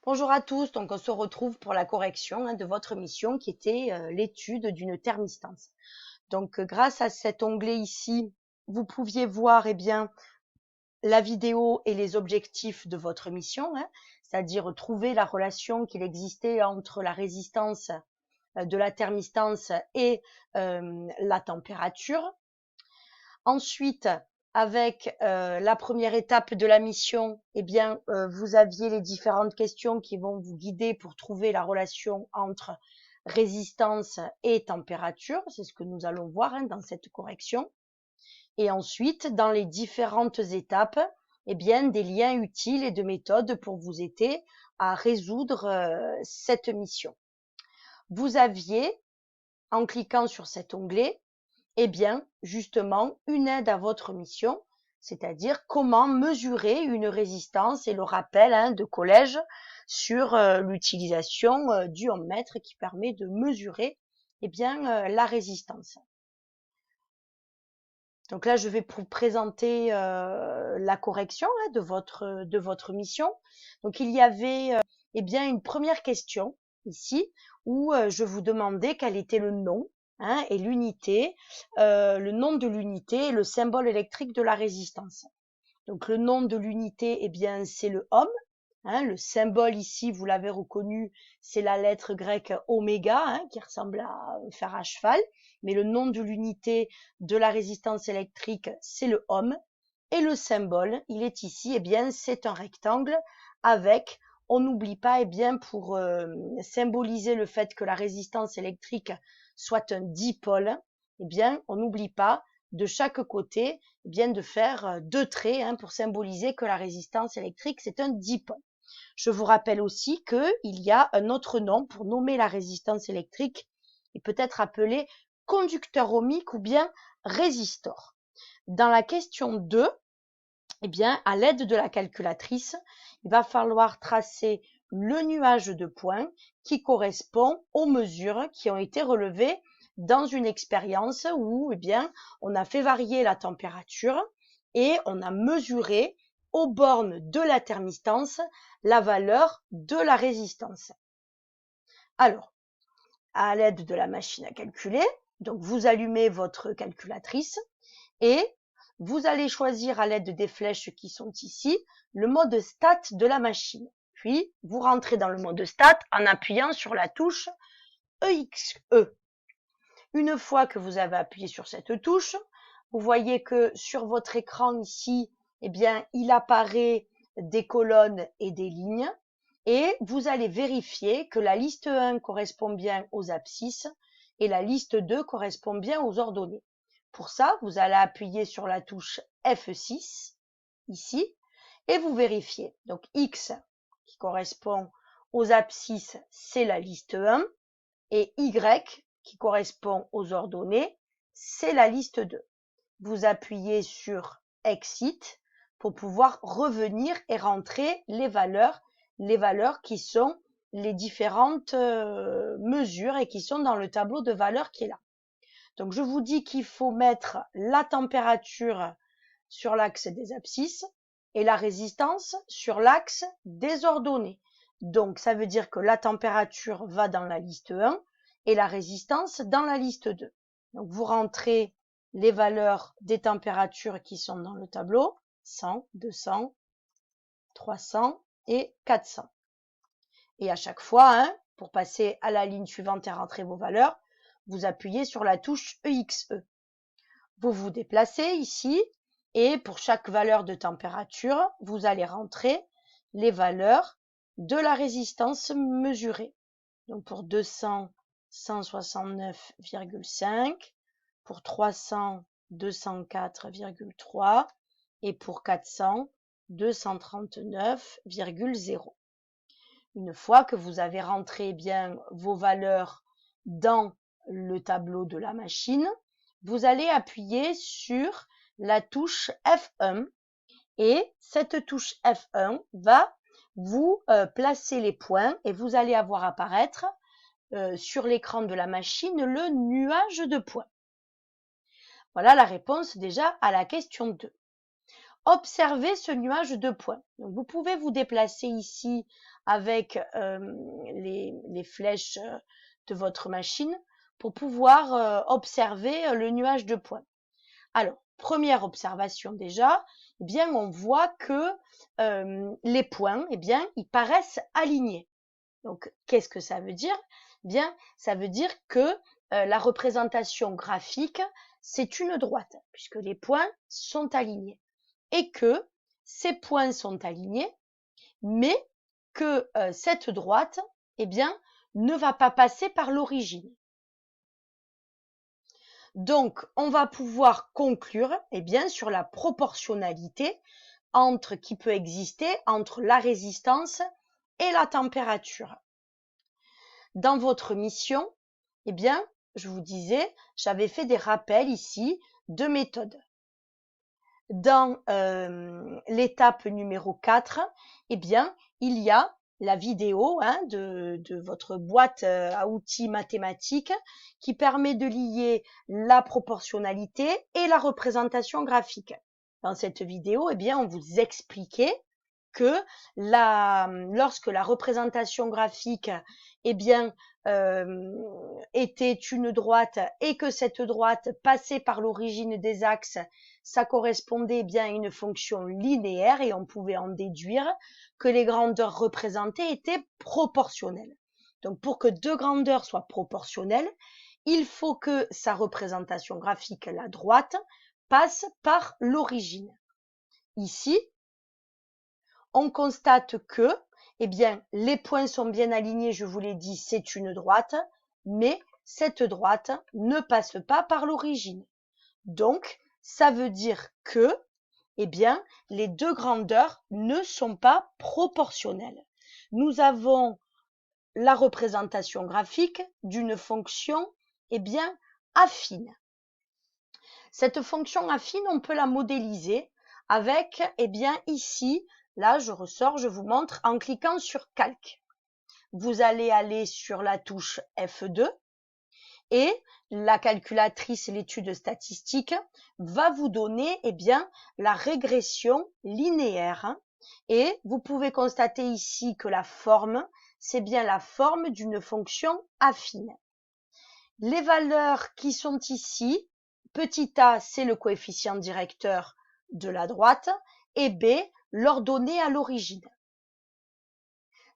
Bonjour à tous, donc on se retrouve pour la correction de votre mission qui était l'étude d'une thermistance. Donc grâce à cet onglet ici, vous pouviez voir bien la vidéo et les objectifs de votre mission, c'est-à-dire trouver la relation qu'il existait entre la résistance de la thermistance et la température. Ensuite, avec la première étape de la mission, vous aviez les différentes questions qui vont vous guider pour trouver la relation entre résistance et température. C'est ce que nous allons voir dans cette correction. Et ensuite, dans les différentes étapes, des liens utiles et de méthodes pour vous aider à résoudre cette mission. Vous aviez, en cliquant sur cet onglet, justement, une aide à votre mission, c'est-à-dire comment mesurer une résistance et le rappel de collège sur l'utilisation du ohmmètre qui permet de mesurer la résistance. Donc là, je vais vous présenter la correction de votre mission. Donc il y avait une première question ici où je vous demandais quel était le nom et l'unité, le nom de l'unité et le symbole électrique de la résistance. Donc le nom de l'unité, c'est le ohm. Le symbole ici, vous l'avez reconnu, c'est la lettre grecque oméga, qui ressemble à un fer à cheval. Mais le nom de l'unité de la résistance électrique, c'est le ohm. Et le symbole, il est ici, c'est un rectangle avec, on n'oublie pas, pour symboliser le fait que la résistance électrique soit un dipôle, on n'oublie pas de chaque côté, de faire deux traits pour symboliser que la résistance électrique, c'est un dipôle. Je vous rappelle aussi qu'il y a un autre nom pour nommer la résistance électrique et peut-être appelé conducteur ohmique ou bien résistor. Dans la question 2, à l'aide de la calculatrice, il va falloir tracer le nuage de points qui correspond aux mesures qui ont été relevées dans une expérience où on a fait varier la température et on a mesuré aux bornes de la thermistance la valeur de la résistance. Alors, à l'aide de la machine à calculer, donc vous allumez votre calculatrice et vous allez choisir à l'aide des flèches qui sont ici le mode stat de la machine. Puis, vous rentrez dans le mode stat en appuyant sur la touche EXE. Une fois que vous avez appuyé sur cette touche, vous voyez que sur votre écran ici, il apparaît des colonnes et des lignes et vous allez vérifier que la liste 1 correspond bien aux abscisses et la liste 2 correspond bien aux ordonnées. Pour ça, vous allez appuyer sur la touche F6 ici et vous vérifiez. Donc X qui correspond aux abscisses, c'est la liste 1 et Y qui correspond aux ordonnées, c'est la liste 2. Vous appuyez sur Exit pour pouvoir revenir et rentrer les valeurs qui sont les différentes mesures et qui sont dans le tableau de valeurs qui est là. Donc je vous dis qu'il faut mettre la température sur l'axe des abscisses et la résistance sur l'axe des ordonnées. Donc ça veut dire que la température va dans la liste 1 et la résistance dans la liste 2. Donc vous rentrez les valeurs des températures qui sont dans le tableau, 100, 200, 300 et 400. Et à chaque fois, pour passer à la ligne suivante et rentrer vos valeurs, vous appuyez sur la touche EXE. Vous vous déplacez ici et pour chaque valeur de température, vous allez rentrer les valeurs de la résistance mesurée. Donc pour 200, 169,5, pour 300, 204,3 et pour 400, 239,0. Une fois que vous avez rentré bien vos valeurs dans le tableau de la machine, vous allez appuyer sur la touche F1 et cette touche F1 va vous placer les points et vous allez avoir apparaître sur l'écran de la machine le nuage de points. Voilà la réponse déjà à la question 2. observez ce nuage de points. Donc, vous pouvez vous déplacer ici avec les flèches de votre machine pour pouvoir observer le nuage de points. Alors, première observation déjà, eh bien, on voit que les points, eh bien, ils paraissent alignés. Donc, qu'est-ce que ça veut dire? Eh bien, ça veut dire que la représentation graphique, c'est une droite, puisque les points sont alignés. Et que ces points sont alignés, mais que cette droite, eh bien, ne va pas passer par l'origine. Donc, on va pouvoir conclure, eh bien, sur la proportionnalité qui peut exister entre la résistance et la température. Dans votre mission, eh bien, je vous disais, j'avais fait des rappels ici de méthodes. Dans l'étape numéro 4, eh bien, il y a la vidéo de votre boîte à outils mathématiques qui permet de lier la proportionnalité et la représentation graphique. Dans cette vidéo, eh bien, on vous expliquait que lorsque la représentation graphique eh bien, était une droite et que cette droite passait par l'origine des axes, ça correspondait bien à une fonction linéaire et on pouvait en déduire que les grandeurs représentées étaient proportionnelles. Donc pour que deux grandeurs soient proportionnelles, il faut que sa représentation graphique, la droite, passe par l'origine. Ici, on constate que eh bien, les points sont bien alignés, je vous l'ai dit, c'est une droite, mais cette droite ne passe pas par l'origine. Donc, ça veut dire que, eh bien, les deux grandeurs ne sont pas proportionnelles. Nous avons la représentation graphique d'une fonction, eh bien, affine. Cette fonction affine, on peut la modéliser avec, eh bien, ici, là, je ressors, je vous montre en cliquant sur Calque. Vous allez aller sur la touche F2 et la calculatrice, l'étude statistique, va vous donner, eh bien, la régression linéaire. Et vous pouvez constater ici que la forme, c'est bien la forme d'une fonction affine. Les valeurs qui sont ici, petit a, c'est le coefficient directeur de la droite, et b, l'ordonnée à l'origine.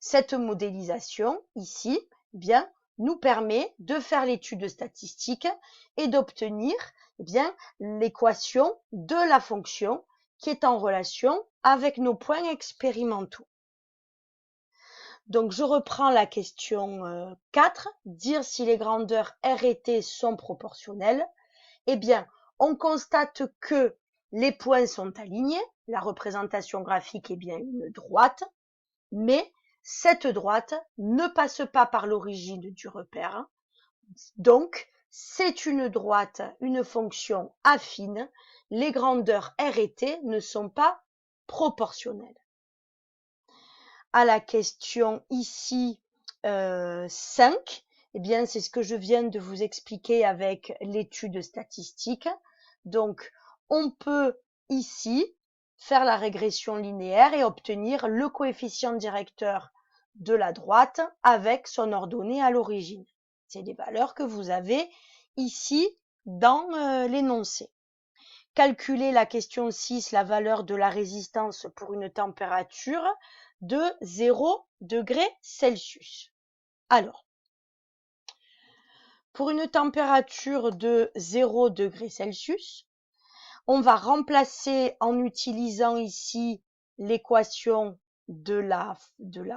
Cette modélisation, ici, bien, nous permet de faire l'étude statistique et d'obtenir eh bien, l'équation de la fonction qui est en relation avec nos points expérimentaux. Donc, je reprends la question 4, dire si les grandeurs R et T sont proportionnelles. Eh bien, on constate que les points sont alignés, la représentation graphique est bien une droite, mais cette droite ne passe pas par l'origine du repère. Donc, c'est une droite, une fonction affine. Les grandeurs R et T ne sont pas proportionnelles. À la question ici 5, eh bien, c'est ce que je viens de vous expliquer avec l'étude statistique. Donc, on peut ici faire la régression linéaire et obtenir le coefficient directeur de la droite avec son ordonnée à l'origine. C'est des valeurs que vous avez ici dans l'énoncé. Calculer la question 6, la valeur de la résistance pour une température de 0 degré Celsius. Alors, pour une température de 0 degré Celsius, on va remplacer en utilisant ici l'équation de la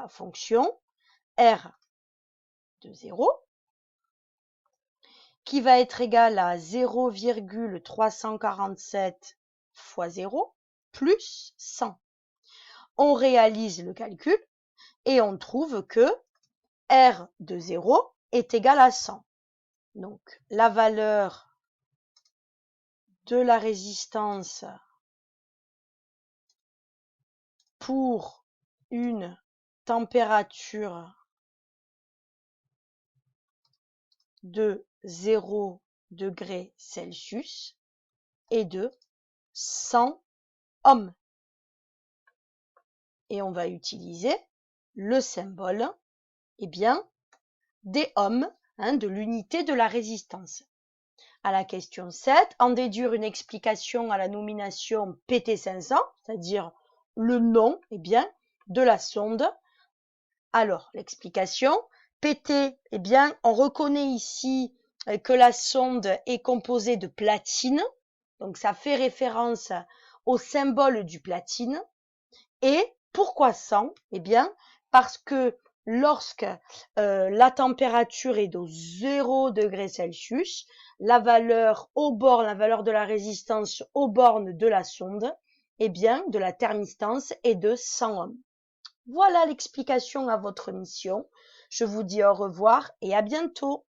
fonction R de 0 qui va être égale à 0,347 fois 0 plus 100. On réalise le calcul et on trouve que R de 0 est égal à 100. Donc, la valeur de la résistance pour une température de 0 degré Celsius est de 100 ohms. et on va utiliser le symbole, eh bien, des ohms, hein, de l'unité de la résistance. À la question 7, en déduire une explication à la nomination PT500, c'est-à-dire le nom, eh bien, de la sonde. Alors, l'explication, PT, eh bien, on reconnaît ici que la sonde est composée de platine, donc ça fait référence au symbole du platine. Et pourquoi 100? Eh bien, parce que lorsque la température est de 0 degrés Celsius, la valeur de la résistance aux bornes de la sonde, eh bien, de la thermistance est de 100 ohms. Voilà l'explication à votre mission. Je vous dis au revoir et à bientôt.